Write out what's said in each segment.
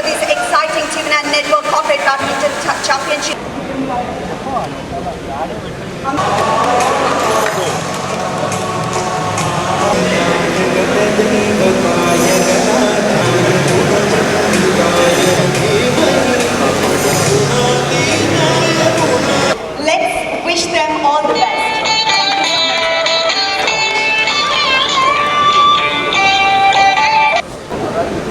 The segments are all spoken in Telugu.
for this exciting TV9 Network Corporate Badminton Championship. Let's wish them all the best.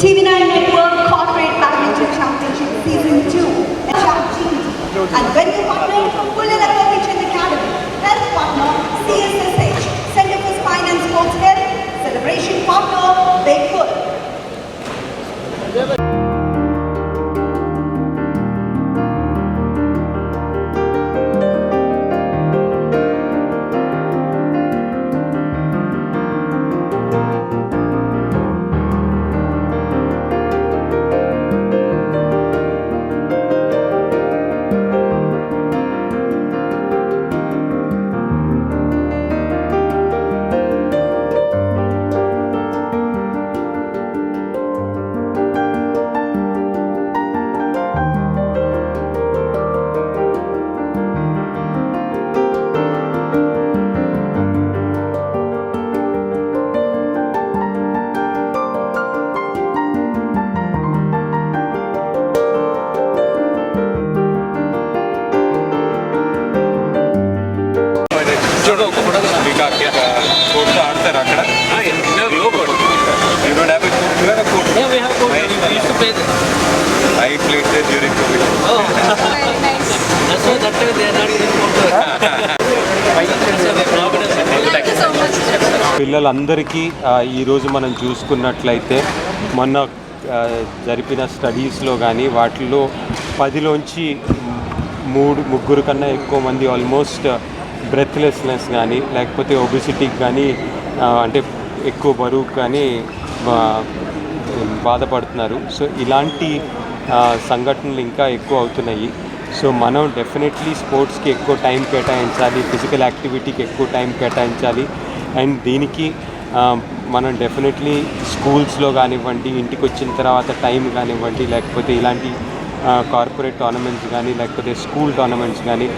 TV9 Network Corporate Badminton Championship Season 2. And venue partner, Pullela Cochin Academy. Health partner, CSSH. Center for Spine and Sports Health. Celebration partner, Bakeful. I played there during COVID. Oh, very nice. So that way they are not Thank you so much. పిల్లలందరికీ ఈరోజు మనం చూసుకున్నట్లయితే మొన్న జరిపిన స్టడీస్లో కానీ వాటిల్లో 10లోంచి ముగ్గురు కన్నా ఎక్కువ మంది ఆల్మోస్ట్ బ్రెత్లెస్నెస్ కానీ లేకపోతే ఒబిసిటీకి కానీ అంటే ఎక్కువ బరువు కానీ బాధపడుతున్నారు. సో ఇలాంటి సంఘటనలు ఇంకా ఎక్కువ అవుతున్నాయి. సో మనం డెఫినెట్లీ స్పోర్ట్స్కి ఎక్కువ టైం కేటాయించాలి, ఫిజికల్ యాక్టివిటీకి ఎక్కువ టైం కేటాయించాలి. అండ్ దీనికి మనం డెఫినెట్లీ స్కూల్స్లో కానివ్వండి, ఇంటికి వచ్చిన తర్వాత టైం కానివ్వండి, లేకపోతే ఇలాంటి కార్పొరేట్ టోర్నమెంట్స్ కానీ లేకపోతే స్కూల్ టోర్నమెంట్స్ కానీ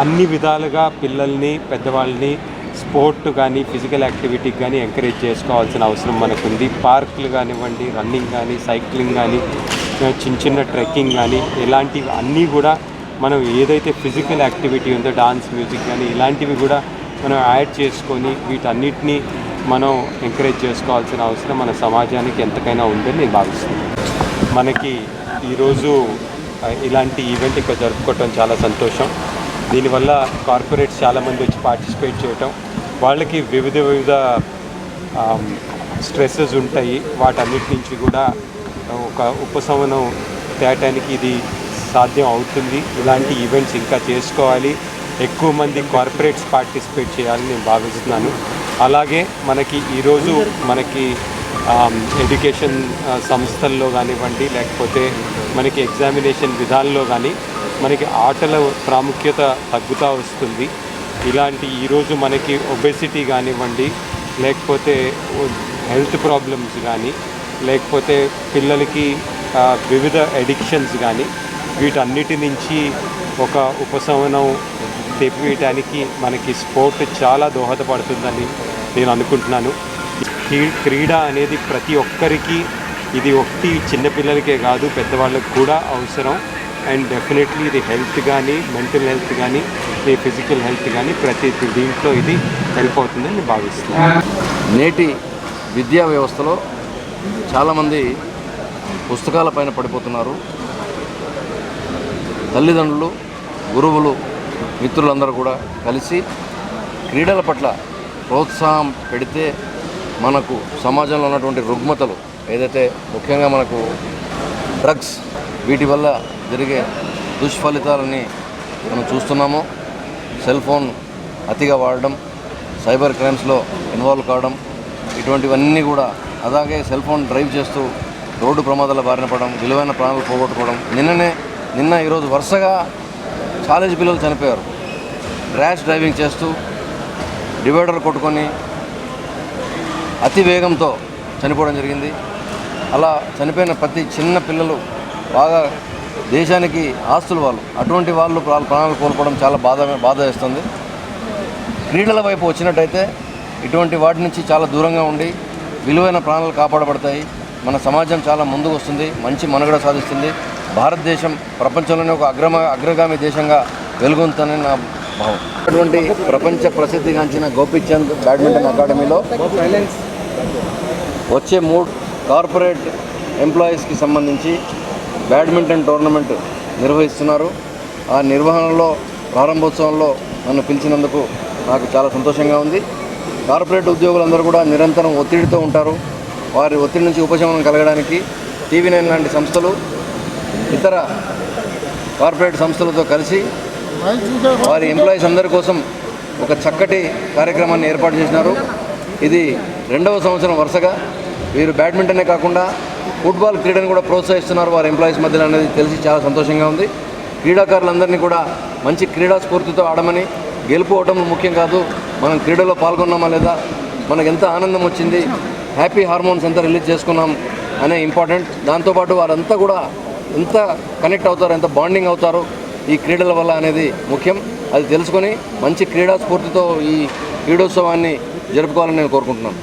అన్ని విధాలుగా పిల్లల్ని పెద్దవాళ్ళని స్పోర్ట్ కానీ ఫిజికల్ యాక్టివిటీకి కానీ ఎంకరేజ్ చేసుకోవాల్సిన అవసరం మనకుంది. పార్కులు కానివ్వండి, రన్నింగ్ కానీ, సైక్లింగ్ కానీ, చిన్న చిన్న ట్రెక్కింగ్ కానీ ఇలాంటివి అన్నీ కూడా మనం ఏదైతే ఫిజికల్ యాక్టివిటీ ఉందో డాన్స్, మ్యూజిక్ కానీ ఇలాంటివి కూడా మనం యాడ్ చేసుకొని వీటన్నిటినీ మనం ఎంకరేజ్ చేసుకోవాల్సిన అవసరం మన సమాజానికి ఎంతకైనా ఉందని నేను భావిస్తున్నాను. మనకి ఈరోజు ఇలాంటి ఈవెంట్ ఇక్కడ జరుపుకోవటం చాలా సంతోషం. దీనివల్ల కార్పొరేట్స్ చాలామంది వచ్చి పార్టిసిపేట్ చేయటం, వాళ్ళకి వివిధ స్ట్రెస్సెస్ ఉంటాయి, వాటన్నిటి నుంచి కూడా ఒక ఉపశమనం తేటానికి ఇది సాధ్యం అవుతుంది. ఇలాంటి ఈవెంట్స్ ఇంకా చేసుకోవాలి, ఎక్కువ మంది కార్పొరేట్స్ పార్టిసిపేట్ చేయాలని నేను భావిస్తున్నాను. అలాగే మనకి ఈరోజు ఎడ్యుకేషన్ సంస్థల్లో కానివ్వండి లేకపోతే మనకి ఎగ్జామినేషన్ విధానంలో కానీ మనకి ఆటల ప్రాముఖ్యత తగ్గుతూ వస్తుంది. ఇలాంటి ఈరోజు మనకి ఒబెసిటీ కానివ్వండి లేకపోతే హెల్త్ ప్రాబ్లమ్స్ కానీ లేకపోతే పిల్లలకి వివిధ ఎడిక్షన్స్ కానీ వీటన్నిటి నుంచి ఒక ఉపశమనం తెప్పియటానికి మనకి స్పోర్ట్ చాలా దోహదపడుతుందని నేను అనుకుంటున్నాను. క్రీడ అనేది ప్రతి ఒక్కరికి ఇది ఒకటి చిన్నపిల్లలకే కాదు పెద్దవాళ్ళకి కూడా అవసరం. అండ్ డెఫినెట్లీ ఇది హెల్త్ కానీ మెంటల్ హెల్త్ కానీ ఫిజికల్ హెల్త్ కానీ ప్రతి దీంట్లో ఇది హెల్ప్ అవుతుందని నేను భావిస్తున్నాను. నేటి విద్యా వ్యవస్థలో చాలామంది పుస్తకాల పైన పడిపోతున్నారు. తల్లిదండ్రులు, గురువులు, మిత్రులందరూ కూడా కలిసి క్రీడల పట్ల ప్రోత్సాహం పెడితే మనకు సమాజంలో ఉన్నటువంటి రుగ్మతలు ఏదైతే ముఖ్యంగా మనకు డ్రగ్స్ వీటి వల్ల జరిగే దుష్ఫలితాలని మనం చూస్తున్నామో, సెల్ ఫోన్ అతిగా వాడడం, సైబర్ క్రైమ్స్లో ఇన్వాల్వ్ కావడం, ఇటువంటివన్నీ కూడా అలాగే సెల్ ఫోన్ డ్రైవ్ చేస్తూ రోడ్డు ప్రమాదాల బారిన పడడం, విలువైన ప్రాణాలు పోగొట్టుకోవడం. నిన్న ఈరోజు వరుసగా కాలేజీ పిల్లలు చనిపోయారు. ర్యాష్ డ్రైవింగ్ చేస్తూ డివైడర్ కొట్టుకొని అతి వేగంతో చనిపోవడం జరిగింది. అలా చనిపోయిన ప్రతి చిన్న పిల్లలు బాగా దేశానికి ఆస్తులు వాళ్ళు. అటువంటి వాళ్ళు ప్రాణాలు కోల్పోవడం చాలా బాధ వేస్తుంది. క్రీడల వైపు వచ్చినట్టయితే ఇటువంటి వాటి నుంచి చాలా దూరంగా ఉండి విలువైన ప్రాణాలు కాపాడబడతాయి. మన సమాజం చాలా ముందుకు వస్తుంది, మంచి మనుగడ సాధిస్తుంది. భారతదేశం ప్రపంచంలోనే ఒక అగ్రగామి దేశంగా వెలుగొందుతుందని నా భావం. అటువంటి ప్రపంచ ప్రసిద్ధిగాంచిన గోపీచంద్ బ్యాడ్మింటన్ అకాడమీలో వచ్చే 3 కార్పొరేట్ ఎంప్లాయీస్కి సంబంధించి బ్యాడ్మింటన్ టోర్నమెంట్ నిర్వహిస్తున్నారు. ఆ నిర్వహణలో ప్రారంభోత్సవంలో నన్ను పిలిచినందుకు నాకు చాలా సంతోషంగా ఉంది. కార్పొరేట్ ఉద్యోగులందరూ కూడా నిరంతరం ఒత్తిడితో ఉంటారు. వారి ఒత్తిడి నుంచి ఉపశమనం కలగడానికి TV9 లాంటి సంస్థలు ఇతర కార్పొరేట్ సంస్థలతో కలిసి వారి ఎంప్లాయీస్ అందరి కోసం ఒక చక్కటి కార్యక్రమాన్ని ఏర్పాటు చేసినారు. ఇది 2వ సంవత్సరం వరుసగా వీరు బ్యాడ్మింటనే కాకుండా ఫుట్బాల్ క్రీడను కూడా ప్రోత్సహిస్తున్నారు వారి ఎంప్లాయీస్ మధ్యలో అనేది తెలిసి చాలా సంతోషంగా ఉంది. క్రీడాకారులందరినీ కూడా మంచి క్రీడా స్ఫూర్తితో ఆడమని, గెలుపు ఓటములు ముఖ్యం కాదు, మనం క్రీడలో పాల్గొన్నామా లేదా, మనకు ఎంత ఆనందం వచ్చింది, హ్యాపీ హార్మోన్స్ ఎంత రిలీజ్ చేసుకున్నాం అనే ఇంపార్టెంట్. దాంతోపాటు వారంతా కూడా ఎంత కనెక్ట్ అవుతారు, ఎంత బాండింగ్ అవుతారు ఈ క్రీడల వల్ల అనేది ముఖ్యం. అది తెలుసుకొని మంచి క్రీడా స్ఫూర్తితో ఈ క్రీడోత్సవాన్ని జరుపుకోవాలని నేను కోరుకుంటున్నాను.